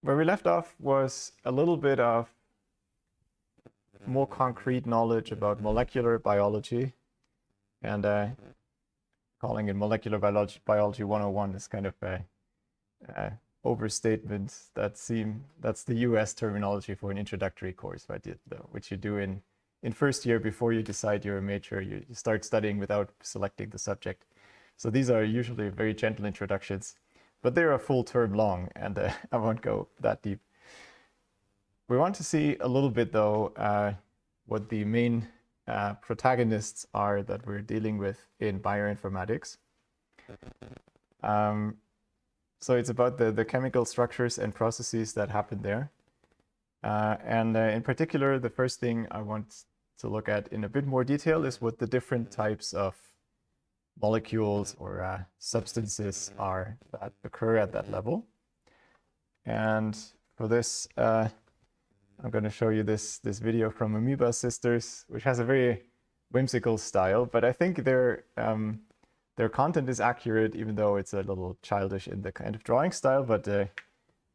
Where we left off was a little bit of more concrete knowledge about molecular biology, and calling it molecular biology 101 is kind of a overstatement. That's the US terminology for an introductory course, right? Which you do in first year before you decide your major. You start studying without selecting the subject. So these are usually very gentle introductions, but they're a full term long, and I won't go that deep. We want to see a little bit, though, what the main protagonists are that we're dealing with in bioinformatics. So it's about the chemical structures and processes that happen there. And in particular, the first thing I want to look at in a bit more detail is what the different types of molecules or substances are that occur at that level. And for this, I'm going to show you this video from Amoeba Sisters, which has a very whimsical style, but I think their content is accurate, even though it's a little childish in the kind of drawing style. But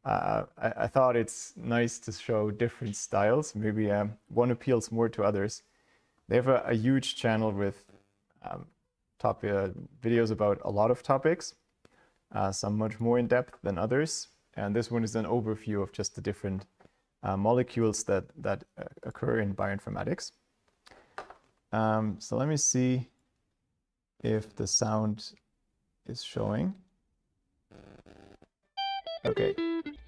I thought it's nice to show different styles. Maybe one appeals more to others. They have a huge channel with videos about a lot of topics, some much more in depth than others. And this one is an overview of just the different molecules that occur in bioinformatics. So let me see if the sound is showing. Okay,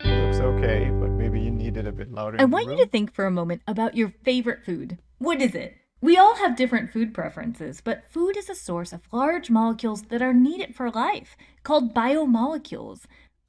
looks okay, but maybe you need it a bit louder. I want you to think for a moment about your favorite food. What is it? We all have different food preferences, but food is a source of large molecules that are needed for life, called biomolecules,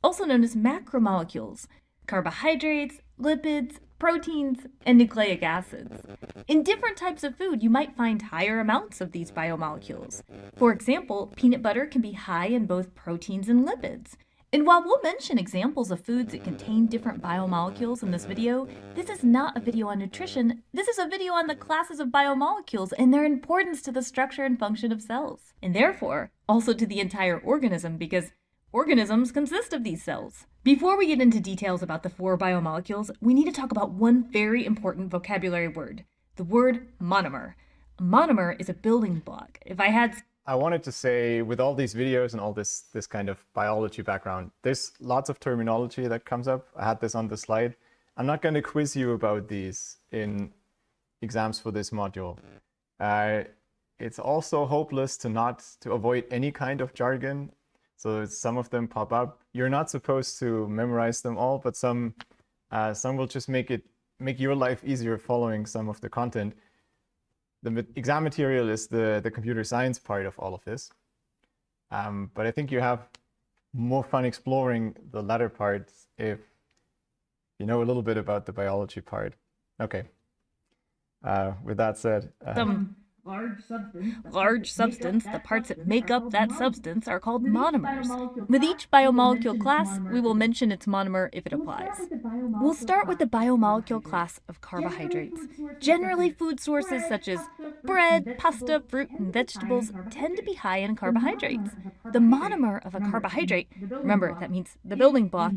also known as macromolecules, carbohydrates, lipids, proteins, and nucleic acids. In different types of food, you might find higher amounts of these biomolecules. For example, peanut butter can be high in both proteins and lipids. And while we'll mention examples of foods that contain different biomolecules in this video, this is not a video on nutrition. This is a video on the classes of biomolecules and their importance to the structure and function of cells, and therefore also to the entire organism, because organisms consist of these cells. Before we get into details about the 4 biomolecules, we need to talk about one very important vocabulary word, the word monomer. A monomer is a building block. I wanted to say, with all these videos and all this kind of biology background, there's lots of terminology that comes up. I had this on the slide. I'm not going to quiz you about these in exams for this module. It's also hopeless to avoid any kind of jargon. So some of them pop up. You're not supposed to memorize them all, but some will just make your life easier following some of the content. The exam material is the computer science part of all of this. But I think you have more fun exploring the latter part if you know a little bit about the biology part. Okay. With that said, Large substance, the parts that make up that substance, are called monomers. With each biomolecule class, we will mention its monomer if it applies. We'll start with the biomolecule class of carbohydrates. Generally, food sources such as bread, pasta, fruit, and vegetables tend to be high in carbohydrates. The monomer of a carbohydrate, remember that means the building block,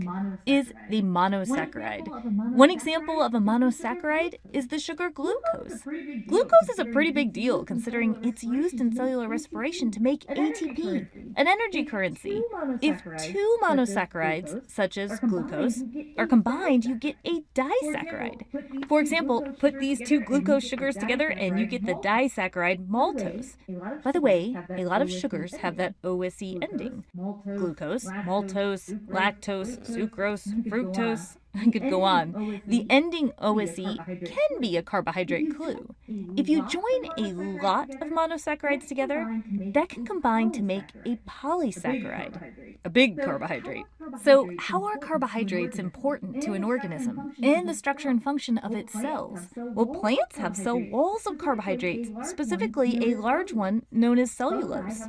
is the monosaccharide. One example of a monosaccharide is the sugar glucose. Glucose is a pretty big deal considering it's used in cellular respiration to make ATP, an energy currency. If 2 monosaccharides, such as glucose, are combined, you get a disaccharide. For example, put these 2 glucose sugars together and you get the disaccharide maltose. By the way, a lot of sugars have that OSE ending. Glucose, maltose, lactose, sucrose, fructose. I could go on. The ending OSE can be a carbohydrate clue. If you join a lot of monosaccharides together, that can combine to make a polysaccharide, a big carbohydrate. So, how are carbohydrates important to an organism and the structure and function of its cells? Well, plants have cell walls of carbohydrates, specifically a large one known as cellulose.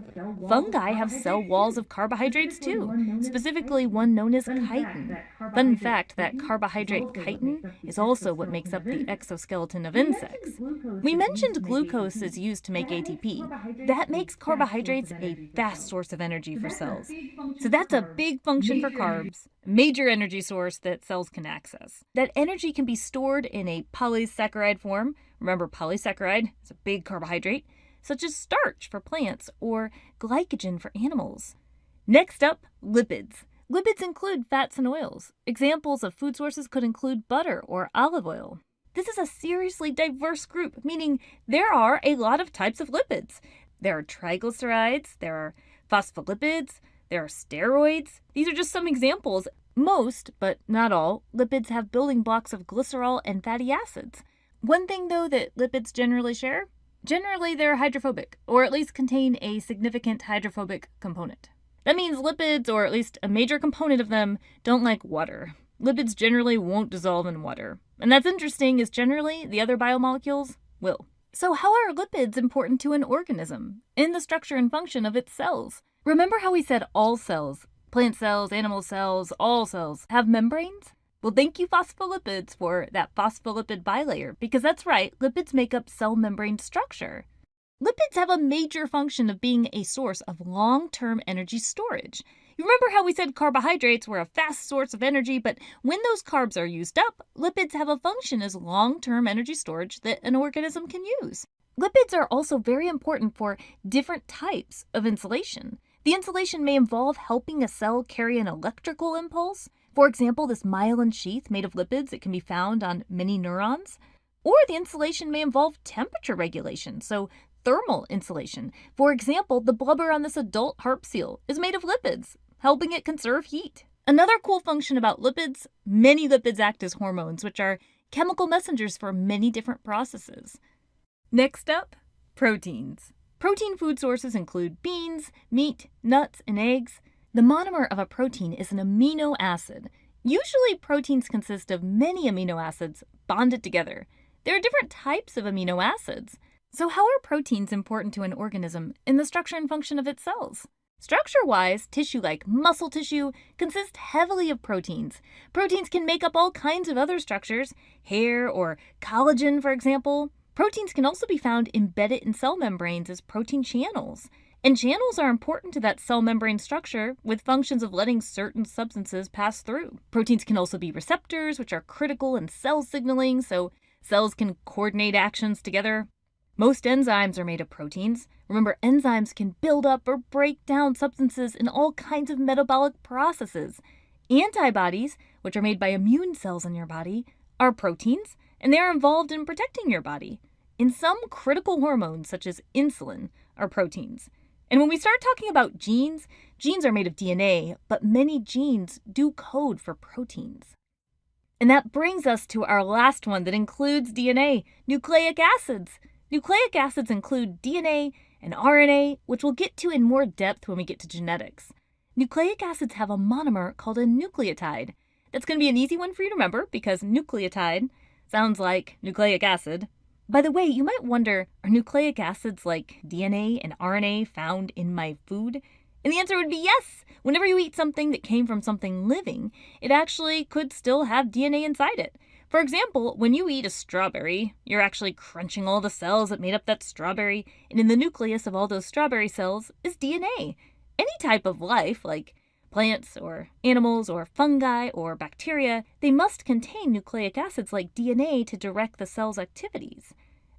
Fungi have cell walls of carbohydrates too, specifically one known as chitin. Fun fact that carbohydrate chitin is also what makes up the exoskeleton of insects. We mentioned glucose is used to make ATP. That makes carbohydrates a fast source of energy for cells. So that's a big function for carbs, a major energy source that cells can access. That energy can be stored in a polysaccharide form. Remember, polysaccharide is a big carbohydrate, such as starch for plants or glycogen for animals. Next up, lipids. Lipids include fats and oils. Examples of food sources could include butter or olive oil. This is a seriously diverse group, meaning there are a lot of types of lipids. There are triglycerides, there are phospholipids, there are steroids. These are just some examples. Most, but not all, lipids have building blocks of glycerol and fatty acids. One thing, though, that lipids generally share? Generally, they're hydrophobic, or at least contain a significant hydrophobic component. That means lipids, or at least a major component of them, don't like water. Lipids generally won't dissolve in water. And that's interesting, as generally the other biomolecules will. So how are lipids important to an organism in the structure and function of its cells? Remember how we said all cells, plant cells, animal cells, all cells, have membranes? Well, thank you, phospholipids, for that phospholipid bilayer, because that's right, lipids make up cell membrane structure. Lipids have a major function of being a source of long-term energy storage. You remember how we said carbohydrates were a fast source of energy, but when those carbs are used up, lipids have a function as long-term energy storage that an organism can use. Lipids are also very important for different types of insulation. The insulation may involve helping a cell carry an electrical impulse. For example, this myelin sheath made of lipids that can be found on many neurons. Or the insulation may involve temperature regulation, so thermal insulation. For example, the blubber on this adult harp seal is made of lipids, helping it conserve heat. Another cool function about lipids, many lipids act as hormones, which are chemical messengers for many different processes. Next up, proteins. Protein food sources include beans, meat, nuts, and eggs. The monomer of a protein is an amino acid. Usually, proteins consist of many amino acids bonded together. There are different types of amino acids. So how are proteins important to an organism in the structure and function of its cells? Structure-wise, tissue like muscle tissue consists heavily of proteins. Proteins can make up all kinds of other structures, hair or collagen, for example. Proteins can also be found embedded in cell membranes as protein channels. And channels are important to that cell membrane structure with functions of letting certain substances pass through. Proteins can also be receptors, which are critical in cell signaling, so cells can coordinate actions together. Most enzymes are made of proteins. Remember, enzymes can build up or break down substances in all kinds of metabolic processes. Antibodies, which are made by immune cells in your body, are proteins, and they are involved in protecting your body. And some critical hormones, such as insulin, are proteins. And when we start talking about genes, genes are made of DNA, but many genes do code for proteins. And that brings us to our last one that includes DNA, nucleic acids. Nucleic acids include DNA and RNA, which we'll get to in more depth when we get to genetics. Nucleic acids have a monomer called a nucleotide. That's going to be an easy one for you to remember because nucleotide sounds like nucleic acid. By the way, you might wonder, are nucleic acids like DNA and RNA found in my food? And the answer would be yes. Whenever you eat something that came from something living, it actually could still have DNA inside it. For example, when you eat a strawberry, you're actually crunching all the cells that made up that strawberry, and in the nucleus of all those strawberry cells is DNA. Any type of life, like plants or animals or fungi or bacteria, they must contain nucleic acids like DNA to direct the cell's activities.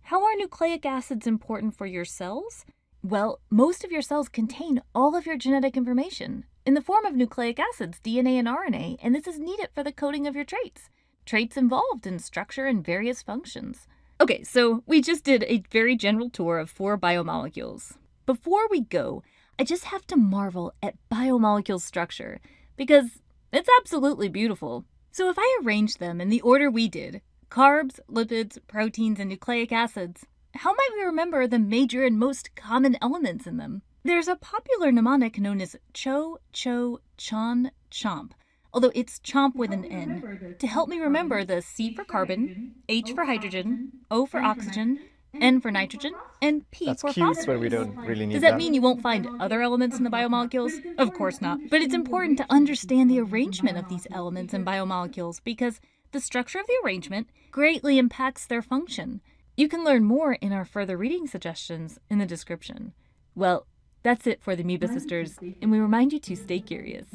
How are nucleic acids important for your cells? Well, most of your cells contain all of your genetic information in the form of nucleic acids, DNA and RNA, and this is needed for the coding of your traits. Traits involved in structure and various functions. Okay, so we just did a very general tour of 4 biomolecules. Before we go, I just have to marvel at biomolecules structure because it's absolutely beautiful. So if I arrange them in the order we did, carbs, lipids, proteins, and nucleic acids, how might we remember the major and most common elements in them? There's a popular mnemonic known as CHO, CHO, CHON, CHOMP, although it's CHOMP with an N, to help me remember the C for carbon, H for hydrogen, O for oxygen, N for nitrogen, and P That's for cute, phosphorus. but we don't really need Does that mean you won't find other elements in the biomolecules? Of course not. But it's important to understand the arrangement of these elements in biomolecules because the structure of the arrangement greatly impacts their function. You can learn more in our further reading suggestions in the description. Well, that's it for the Amoeba Sisters, and we remind you to stay curious.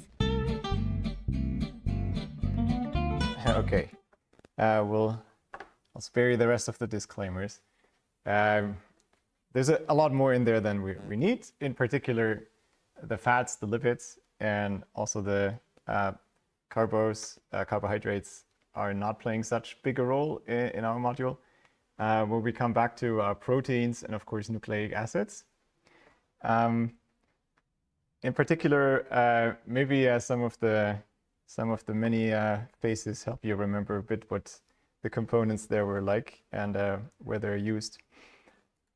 Okay. I'll spare you the rest of the disclaimers. There's a lot more in there than we need. In particular, the fats, the lipids, and also the carbohydrates are not playing such big a role in our module. Where we come back to proteins and, of course, nucleic acids. In particular, maybe some of the many faces help you remember a bit what the components there were like and where they're used.